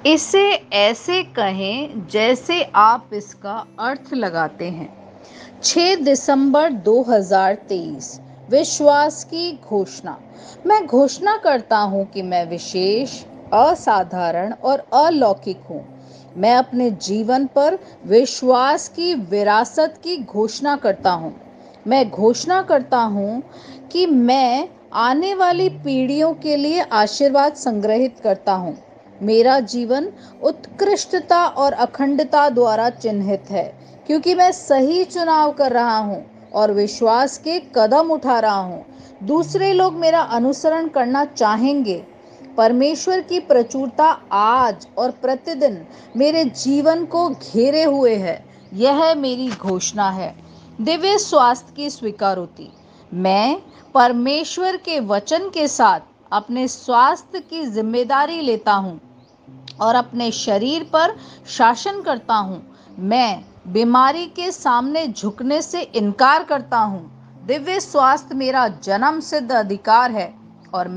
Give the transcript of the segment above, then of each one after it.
इसे ऐसे कहें जैसे आप इसका अर्थ लगाते हैं। 6 दिसंबर 2023। विश्वास की घोषणा। मैं घोषणा करता हूं कि मैं विशेष, असाधारण और अलौकिक हूं। मैं अपने जीवन पर विश्वास की विरासत की घोषणा करता हूं। मैं घोषणा करता हूं कि मैं आने वाली पीढ़ियों के लिए आशीर्वाद संग्रहित करता हूं। मेरा जीवन उत्कृष्टता और अखंडता द्वारा चिन्हित है, क्योंकि मैं सही चुनाव कर रहा हूं और विश्वास के कदम उठा रहा हूं। दूसरे लोग मेरा अनुसरण करना चाहेंगे। परमेश्वर की प्रचुरता आज और प्रतिदिन मेरे जीवन को घेरे हुए है। यह मेरी घोषणा है। दिव्य स्वास्थ्य की स्वीकारोति। मैं परमेश्वर के वचन के साथ अपने स्वास्थ्य की जिम्मेदारी लेता हूं और अपने शरीर पर शासन करता हूं। मैं बीमारी के सामने झुकने से इनकार करता हूं। दिव्य स्वास्थ्य मेरा जन्म सिद्ध अधिकार है और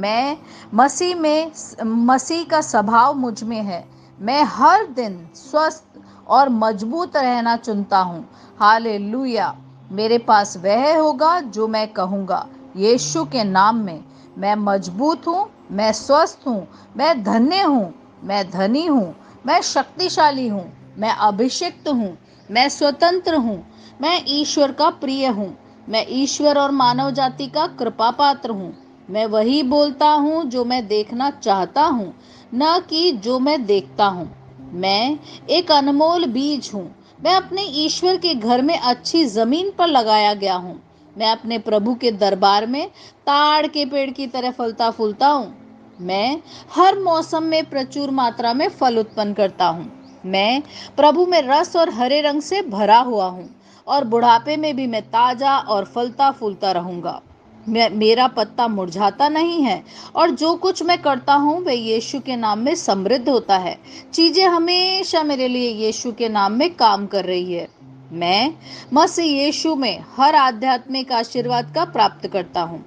मसीह का स्वभाव मुझ में है। मैं हर दिन स्वस्थ और मजबूत रहना चुनता हूं। हालेलुया। मेरे पास वह होगा जो मैं कहूँगा। यीशु के नाम में मैं मजबूत हूँ, मैं स्वस्थ हूँ, मैं धन्य हूँ, मैं धनी हूँ, मैं शक्तिशाली हूँ, मैं अभिषिक्त हूँ, मैं स्वतंत्र हूँ, मैं ईश्वर का प्रिय हूँ, मैं ईश्वर और मानव जाति का कृपा पात्र हूँ। मैं वही बोलता हूँ जो मैं देखना चाहता हूँ, न कि जो मैं देखता हूँ। मैं एक अनमोल बीज हूँ। मैं अपने ईश्वर के घर में अच्छी जमीन पर लगाया गया हूँ। मैं अपने प्रभु के दरबार में ताड़ के पेड़ की तरह फलता फूलता हूँ। मैं हर मौसम में प्रचुर मात्रा में फल उत्पन्न करता हूँ। मैं प्रभु में रस और हरे रंग से भरा हुआ हूँ और बुढ़ापे में भी मैं ताजा और फलता फूलता रहूंगा। मेरा पत्ता मुरझाता नहीं है और जो कुछ मैं करता हूँ वह यीशु के नाम में समृद्ध होता है। चीजें हमेशा मेरे लिए यीशु के नाम में काम कर रही है। मैं मसीह यीशु में हर आध्यात्मिक आशीर्वाद का प्राप्त करता हूँ।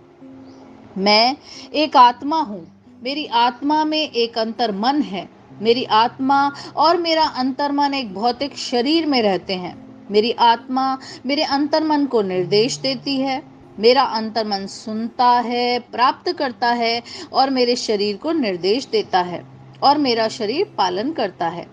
मैं एक आत्मा हूँ। मेरी आत्मा में एक अंतर मन है। मेरी आत्मा और मेरा अंतर्मन एक भौतिक शरीर में रहते हैं। मेरी आत्मा मेरे अंतर्मन को निर्देश देती है। मेरा अंतर्मन सुनता है, प्राप्त करता है और मेरे शरीर को निर्देश देता है और मेरा शरीर पालन करता है।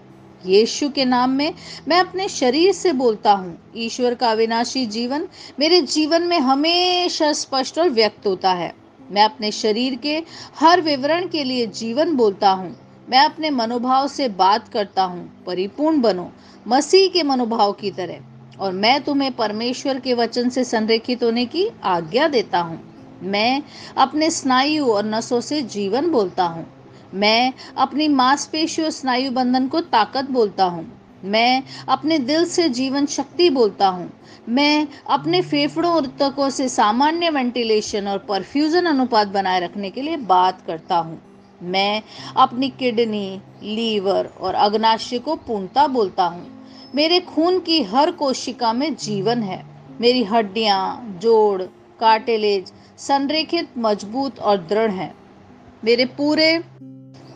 यीशु के नाम में मैं अपने शरीर से बोलता हूँ। ईश्वर का अविनाशी जीवन मेरे जीवन में हमेशा स्पष्ट और व्यक्त होता है। मैं अपने शरीर के हर विवरण के लिए जीवन बोलता हूँ। मैं अपने मनोभाव से बात करता हूँ, परिपूर्ण बनो मसीह के मनोभाव की तरह। और मैं तुम्हें परमेश्वर के वचन से संरेखित होने की आज्ञा देता हूँ। मैं अपने स्नायु और नसों से जीवन बोलता हूँ। मैं अपनी मांसपेशियों स्नायु बंधन को ताकत बोलता हूँ। मैं अपने दिल से जीवन शक्ति बोलता हूँ। मैं अपने फेफड़ों और ऊतकों से सामान्य वेंटिलेशन और परफ्यूजन अनुपात बनाए रखने के लिए बात करता हूँ। मैं अपनी किडनी, लीवर और अग्नाशय को पूर्णता बोलता हूँ। मेरे खून की हर कोशिका में जीवन है। मेरी हड्डियां, जोड़, कार्टिलेज संरेखित, मजबूत और दृढ़ हैं। मेरे पूरे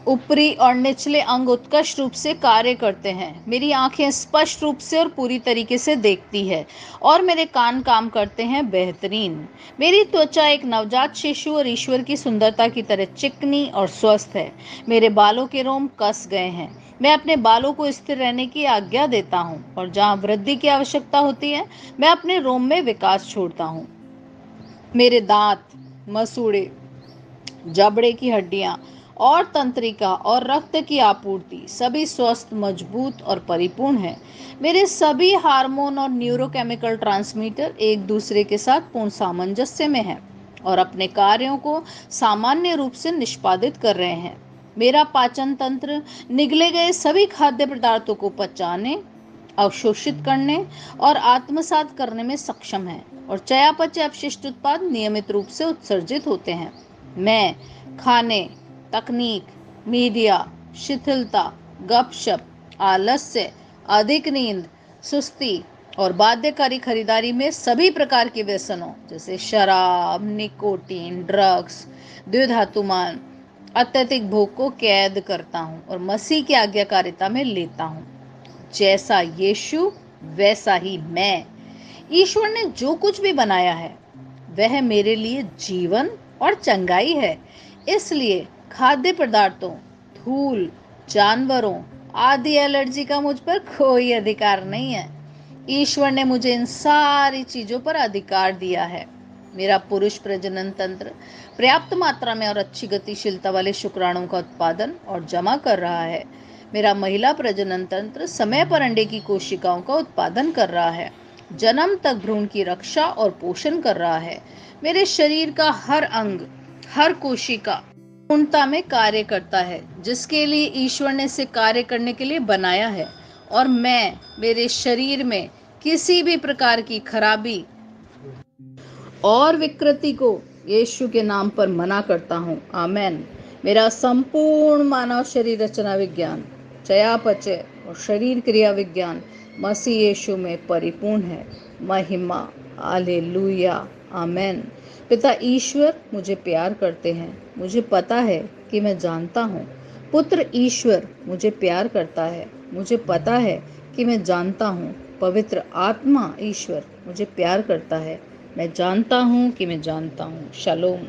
ऊपरी और निचले अंग उत्कृष्ट रूप से कार्य करते हैं। मेरी आंखें स्पष्ट रूप से और पूरी तरीके से देखती है और मेरे कान काम करते हैं बेहतरीन। मेरी त्वचा एक नवजात शिशु और ईश्वर की सुंदरता की तरह चिकनी और स्वस्थ है। मेरे बालों के रोम कस गए हैं। मैं अपने बालों को स्थिर रहने की आज्ञा देता हूँ और जहाँ वृद्धि की आवश्यकता होती है मैं अपने रोम में विकास छोड़ता हूँ। मेरे दांत, मसूड़े, जबड़े की हड्डियां और तंत्रिका और रक्त की आपूर्ति सभी स्वस्थ, मजबूत और परिपूर्ण है। मेरे सभी हार्मोन और न्यूरोकेमिकल ट्रांसमीटर एक दूसरे के साथ पूर्ण सामंजस्य में हैं और अपने कार्यों को सामान्य रूप से निष्पादित कर रहे हैं। मेरा पाचन तंत्र निगले गए सभी खाद्य पदार्थों को पचाने, अवशोषित करने और आत्मसात करने में सक्षम है और चयापचय अपशिष्ट उत्पाद नियमित रूप से उत्सर्जित होते हैं। मैं खाने, तकनीक, मीडिया, शिथिलता, गपशप, आलस्य, अधिक नींद, सुस्ती और बाध्यकारी खरीदारी में सभी प्रकार के व्यसनों जैसे शराब, निकोटीन, ड्रग्स, द्विधातुमान अत्यधिक भोग को कैद करता हूँ और मसीह की आज्ञाकारिता में लेता हूँ। जैसा यीशु वैसा ही मैं। ईश्वर ने जो कुछ भी बनाया है वह मेरे लिए जीवन और चंगाई है। इसलिए खाद्य पदार्थों, धूल, जानवरों आदि एलर्जी का मुझ पर कोई अधिकार नहीं है। ईश्वर ने मुझे इन सारी चीजों पर अधिकार दिया है। मेरा पुरुष प्रजनन तंत्र पर्याप्त मात्रा में और अच्छी गतिशीलता वाले शुक्राणुओं का उत्पादन और जमा कर रहा है। मेरा महिला प्रजनन तंत्र समय पर अंडे की कोशिकाओं का उत्पादन कर रहा है, जन्म तक भ्रूण की रक्षा और पोषण कर रहा है। मेरे शरीर का हर अंग, हर कोशिका पूर्णता में कार्य करता है, जिसके लिए ईश्वर ने इसे कार्य करने के लिए बनाया है। और मैं मेरे शरीर में किसी भी प्रकार की खराबी और विकृति को यीशु के नाम पर मना करता हूँ। आमेन। मेरा संपूर्ण मानव शरीर रचना विज्ञान, चयापचय और शरीर क्रिया विज्ञान मसीह यीशु में परिपूर्ण है। महिमा, हालेलुया, आमेन। पिता ईश्वर मुझे प्यार करते हैं, मुझे पता है कि मैं जानता हूँ। पुत्र ईश्वर मुझे प्यार करता है, मुझे पता है कि मैं जानता हूँ। पवित्र आत्मा ईश्वर मुझे प्यार करता है, मैं जानता हूँ कि मैं जानता हूँ। शालोम।